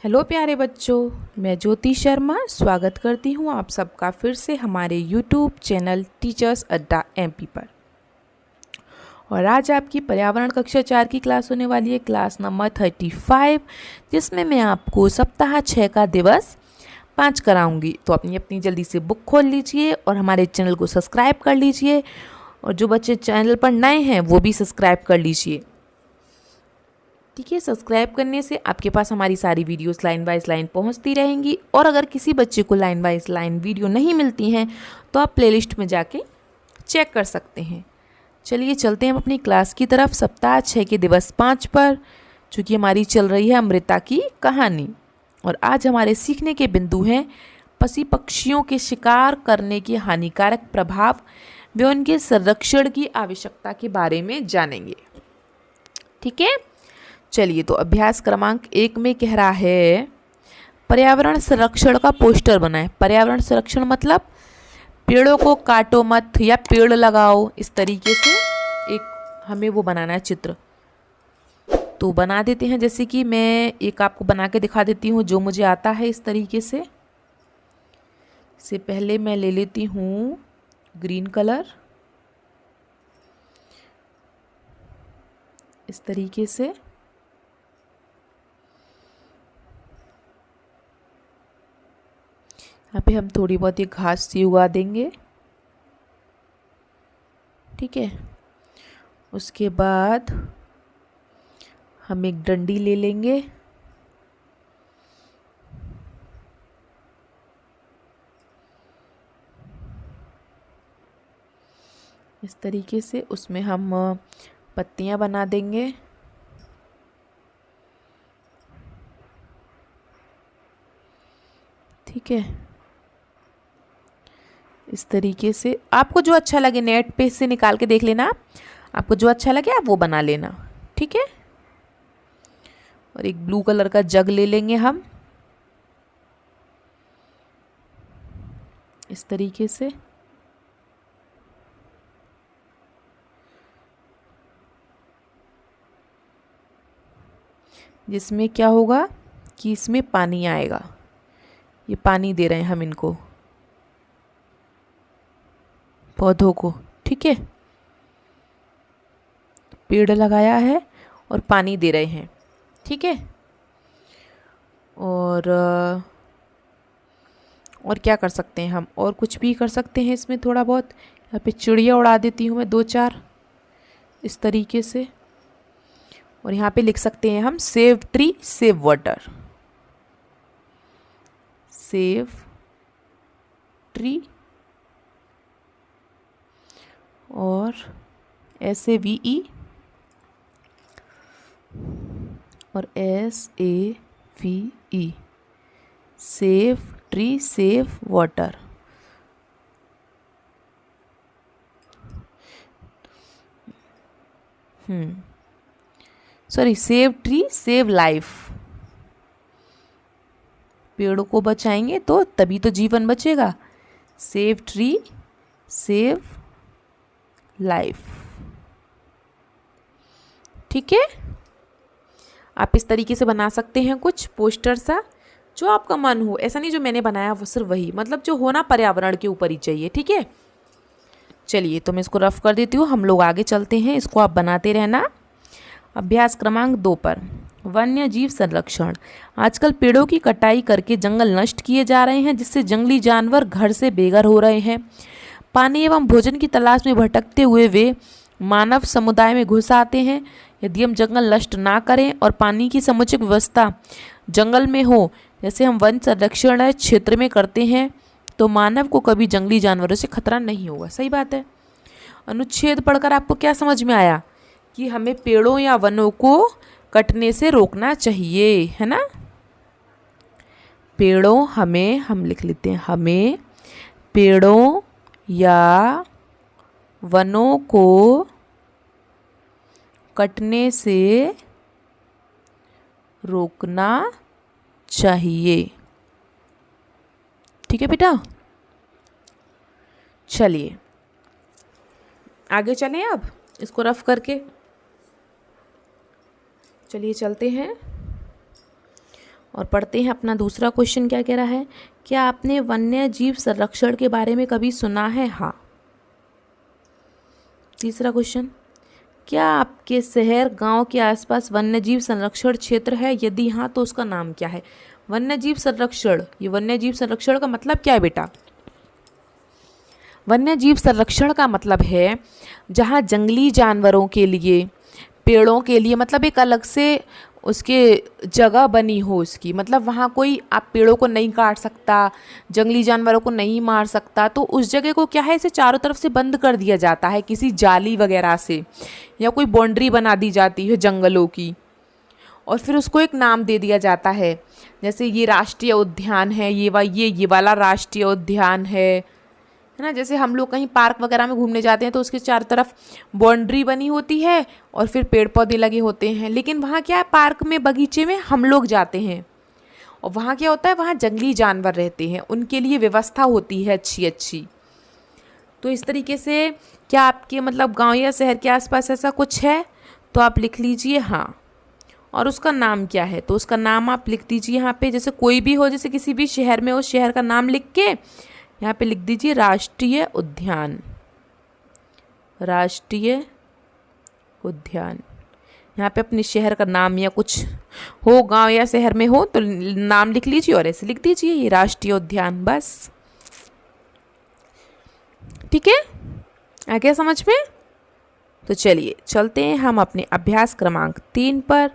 Hello प्यारे बच्चों, मैं ज्योति शर्मा स्वागत करती हूँ आप सबका फिर से हमारे यूट्यूब चैनल टीचर्स अड्डा एमपी पर। और आज आपकी पर्यावरण कक्षा 4 की क्लास होने वाली है, क्लास नंबर 35, जिसमें मैं आपको सप्ताह 6 का दिवस 5 कराऊंगी। तो अपनी अपनी जल्दी से बुक खोल लीजिए और हमारे चैनल को सब्सक्राइब कर लीजिए। और जो बच्चे चैनल पर नए हैं वो भी सब्सक्राइब कर लीजिए। ठीक है, सब्सक्राइब करने से आपके पास हमारी सारी वीडियोस लाइन बाय लाइन पहुंचती रहेंगी। और अगर किसी बच्चे को लाइन बाय लाइन वीडियो नहीं मिलती हैं तो आप प्लेलिस्ट में जाके चेक कर सकते हैं। चलिए चलते हैं हम अपनी क्लास की तरफ, सप्ताह 6 के दिवस 5 पर, चूँकि हमारी चल रही है अमृता की कहानी। और आज हमारे सीखने के बिंदु हैं पशु पक्षियों के शिकार करने के हानिकारक प्रभाव व उनके संरक्षण की आवश्यकता के बारे में जानेंगे। ठीक है, चलिए तो अभ्यास क्रमांक 1 में कह रहा है पर्यावरण संरक्षण का पोस्टर बनाएं। पर्यावरण संरक्षण मतलब पेड़ों को काटो मत या पेड़ लगाओ, इस तरीके से एक हमें वो बनाना है चित्र। तो बना देते हैं, जैसे कि मैं एक आपको बना के दिखा देती हूँ जो मुझे आता है इस तरीके से। इससे पहले मैं ले लेती हूँ ग्रीन कलर, इस तरीके से। यहाँ पे हम थोड़ी बहुत ये घास सी उगा देंगे। ठीक है, उसके बाद हम एक डंडी ले लेंगे, इस तरीके से। उसमें हम पत्तियां बना देंगे। ठीक है, इस तरीके से आपको जो अच्छा लगे नेट पे से निकाल के देख लेना, आपको जो अच्छा लगे आप वो बना लेना। ठीक है, और एक ब्लू कलर का जग ले लेंगे हम, इस तरीके से। जिसमें क्या होगा कि इसमें पानी आएगा, ये पानी दे रहे हैं हम इनको, पौधों को। ठीक है, पेड़ लगाया है और पानी दे रहे हैं। ठीक है, और क्या कर सकते हैं हम, और कुछ भी कर सकते हैं इसमें थोड़ा बहुत। यहाँ पे चिड़िया उड़ा देती हूँ मैं 2-4, इस तरीके से। और यहाँ पे लिख सकते हैं हम save tree save water, save tree और SAVE और SAVE, save tree save water. Sorry, save tree save life. पेड़ों को बचाएंगे तो तभी तो जीवन बचेगा। Save tree save life. ठीक है, आप इस तरीके से बना सकते हैं कुछ पोस्टर सा, जो आपका मन हो। ऐसा नहीं जो मैंने बनाया वो सिर्फ वही, मतलब जो होना पर्यावरण के ऊपर ही चाहिए। ठीक है, चलिए तो मैं इसको रफ कर देती हूँ, हम लोग आगे चलते हैं। इसको आप बनाते रहना। अभ्यास क्रमांक 2 पर वन्य जीव संरक्षण। आजकल पेड़ों की कटाई करके जंगल नष्ट किए जा रहे हैं, जिससे जंगली जानवर घर से बेघर हो रहे हैं। पानी एवं भोजन की तलाश में भटकते हुए वे मानव समुदाय में घुस आते हैं। यदि हम जंगल नष्ट ना करें और पानी की समुचित व्यवस्था जंगल में हो, जैसे हम वन संरक्षण क्षेत्र में करते हैं, तो मानव को कभी जंगली जानवरों से खतरा नहीं होगा। सही बात है। अनुच्छेद पढ़कर आपको क्या समझ में आया कि हमें पेड़ों या वनों को कटने से रोकना चाहिए, है ना। पेड़ों हमें, हम लिख लेते हैं, हमें पेड़ों या वनों को कटने से रोकना चाहिए। ठीक है बेटा, चलिए आगे चलें अब इसको रफ करके। चलिए चलते हैं। और पढ़ते हैं अपना दूसरा क्वेश्चन क्या कह रहा है। क्या आपने वन्य जीव संरक्षण के बारे में कभी सुना है? हाँ। तीसरा क्वेश्चन, क्या आपके शहर गांव के आसपास वन्यजीव संरक्षण क्षेत्र है? यदि हाँ तो उसका नाम क्या है? वन्यजीव संरक्षण, ये वन्यजीव संरक्षण का मतलब क्या है बेटा? वन्यजीव संरक्षण का मतलब है जहाँ जंगली जानवरों के लिए, पेड़ों के लिए, मतलब एक अलग से उसके जगह बनी हो उसकी, मतलब वहाँ कोई आप पेड़ों को नहीं काट सकता, जंगली जानवरों को नहीं मार सकता, तो उस जगह को क्या है, इसे चारों तरफ से बंद कर दिया जाता है किसी जाली वगैरह से, या कोई बाउंड्री बना दी जाती है जंगलों की, और फिर उसको एक नाम दे दिया जाता है। जैसे ये राष्ट्रीय उद्यान है, ये वाला राष्ट्रीय उद्यान है ना। जैसे हम लोग कहीं पार्क वगैरह में घूमने जाते हैं तो उसके चारों तरफ बाउंड्री बनी होती है और फिर पेड़ पौधे लगे होते हैं, लेकिन वहाँ क्या है, पार्क में, बगीचे में हम लोग जाते हैं और वहाँ क्या होता है, वहाँ जंगली जानवर रहते हैं, उनके लिए व्यवस्था होती है अच्छी अच्छी। तो इस तरीके से क्या आपके मतलब गांव या शहर के आसपास ऐसा कुछ है? तो आप लिख लीजिए हाँ। और उसका नाम क्या है? तो उसका नाम आप लिख दीजिए यहाँ पे, जैसे कोई भी हो, जैसे किसी भी शहर में उस शहर का नाम लिख के यहाँ पे लिख दीजिए राष्ट्रीय उद्यान। राष्ट्रीय उद्यान, यहाँ पे अपने शहर का नाम या कुछ हो, गांव या शहर में हो तो नाम लिख लीजिए और ऐसे लिख दीजिए ये राष्ट्रीय उद्यान, बस। ठीक है, आ गया समझ में? तो चलिए चलते हैं हम अपने अभ्यास क्रमांक 3 पर,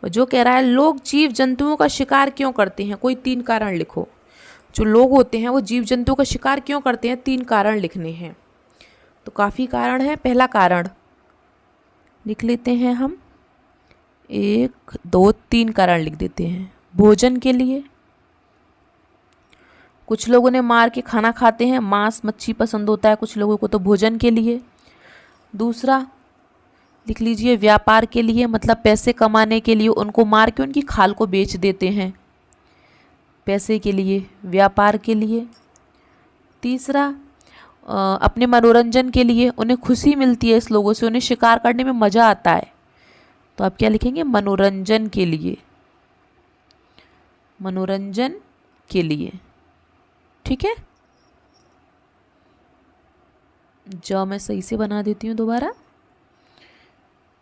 जो कह रहा है लोग जीव जंतुओं का शिकार क्यों करते हैं? कोई 3 कारण लिखो। जो लोग होते हैं वो जीव जंतुओं का शिकार क्यों करते हैं? 3 कारण लिखने हैं। तो काफ़ी कारण है। पहला कारण लिख लेते हैं हम, 1 2 3 कारण लिख देते हैं। भोजन के लिए, कुछ लोगों ने मार के खाना खाते हैं, मांस मच्छी पसंद होता है कुछ लोगों को, तो भोजन के लिए। दूसरा लिख लीजिए व्यापार के लिए, मतलब पैसे कमाने के लिए उनको मार के उनकी खाल को बेच देते हैं, पैसे के लिए, व्यापार के लिए। तीसरा अपने मनोरंजन के लिए, उन्हें खुशी मिलती है इस लोगों से, उन्हें शिकार करने में मज़ा आता है, तो आप क्या लिखेंगे? मनोरंजन के लिए। मनोरंजन के लिए, ठीक है। जो मैं सही से बना देती हूँ दोबारा,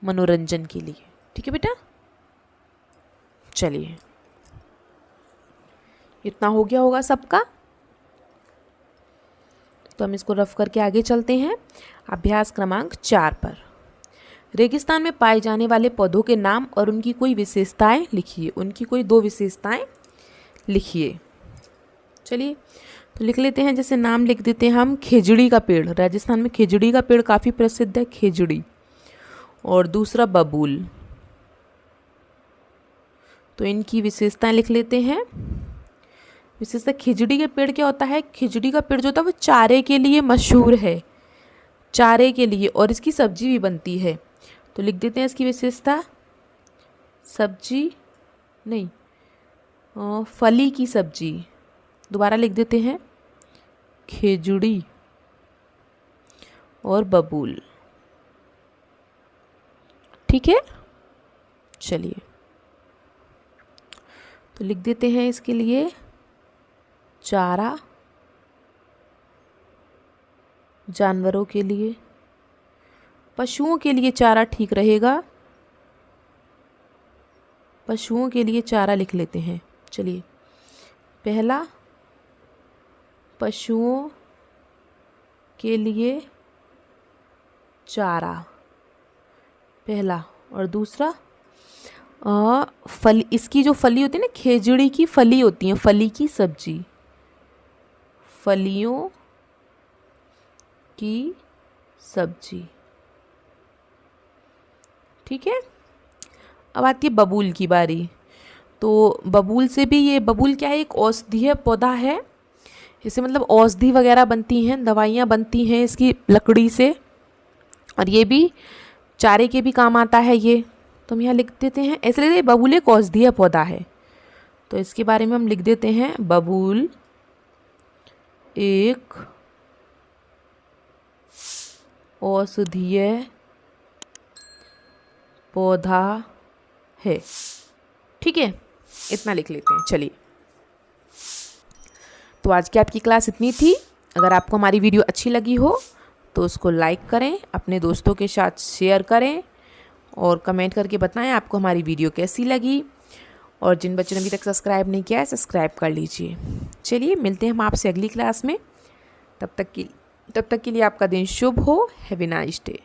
मनोरंजन के लिए, ठीक है बेटा। चलिए, इतना हो गया होगा सबका। तो हम इसको रफ करके आगे चलते हैं अभ्यास क्रमांक 4 पर। रेगिस्तान में पाए जाने वाले पौधों के नाम और उनकी कोई विशेषताएं लिखिए। उनकी कोई 2 विशेषताएं लिखिए। चलिए तो लिख लेते हैं, जैसे नाम लिख देते हैं हम, खेजड़ी का पेड़। राजस्थान में खेजड़ी का पेड़ काफ़ी प्रसिद्ध है, खेजड़ी। और दूसरा बबूल। तो इनकी विशेषताएं लिख लेते हैं। विशेषता, खिजड़ी के पेड़ क्या होता है, खिजड़ी का पेड़ जो होता है वो चारे के लिए मशहूर है, चारे के लिए, और इसकी सब्जी भी बनती है। तो लिख देते हैं इसकी विशेषता, सब्जी नहीं, फली की सब्जी। दोबारा लिख देते हैं, खिजड़ी और बबूल, ठीक है। चलिए तो लिख देते हैं इसके लिए चारा, जानवरों के लिए, पशुओं के लिए चारा ठीक रहेगा, पशुओं के लिए चारा लिख लेते हैं। चलिए, पहला पशुओं के लिए चारा, पहला। और दूसरा फली, इसकी जो फली होती है ना, खेजड़ी की फली होती है, फली की सब्जी, फलियों की सब्जी, ठीक है। अब आती है बबूल की बारी। तो बबूल से भी, ये बबूल क्या है, एक औषधीय पौधा है। इससे मतलब औषधि वगैरह बनती हैं, दवाइयाँ बनती हैं इसकी लकड़ी से, और ये भी चारे के भी काम आता है ये। तो हम यहाँ लिख देते हैं, ऐसे लिखते हैं बबूल एक औषधीय पौधा है, तो इसके बारे में हम लिख देते हैं बबूल एक औषधीय पौधा है, ठीक है। इतना लिख लेते हैं। चलिए, तो आज की आपकी क्लास इतनी थी। अगर आपको हमारी वीडियो अच्छी लगी हो तो उसको लाइक करें, अपने दोस्तों के साथ शेयर करें और कमेंट करके बताएं आपको हमारी वीडियो कैसी लगी। और जिन बच्चों ने अभी तक सब्सक्राइब नहीं किया है, सब्सक्राइब कर लीजिए। चलिए, मिलते हैं हम आपसे अगली क्लास में। तब तक के लिए आपका दिन शुभ हो। Have a nice day.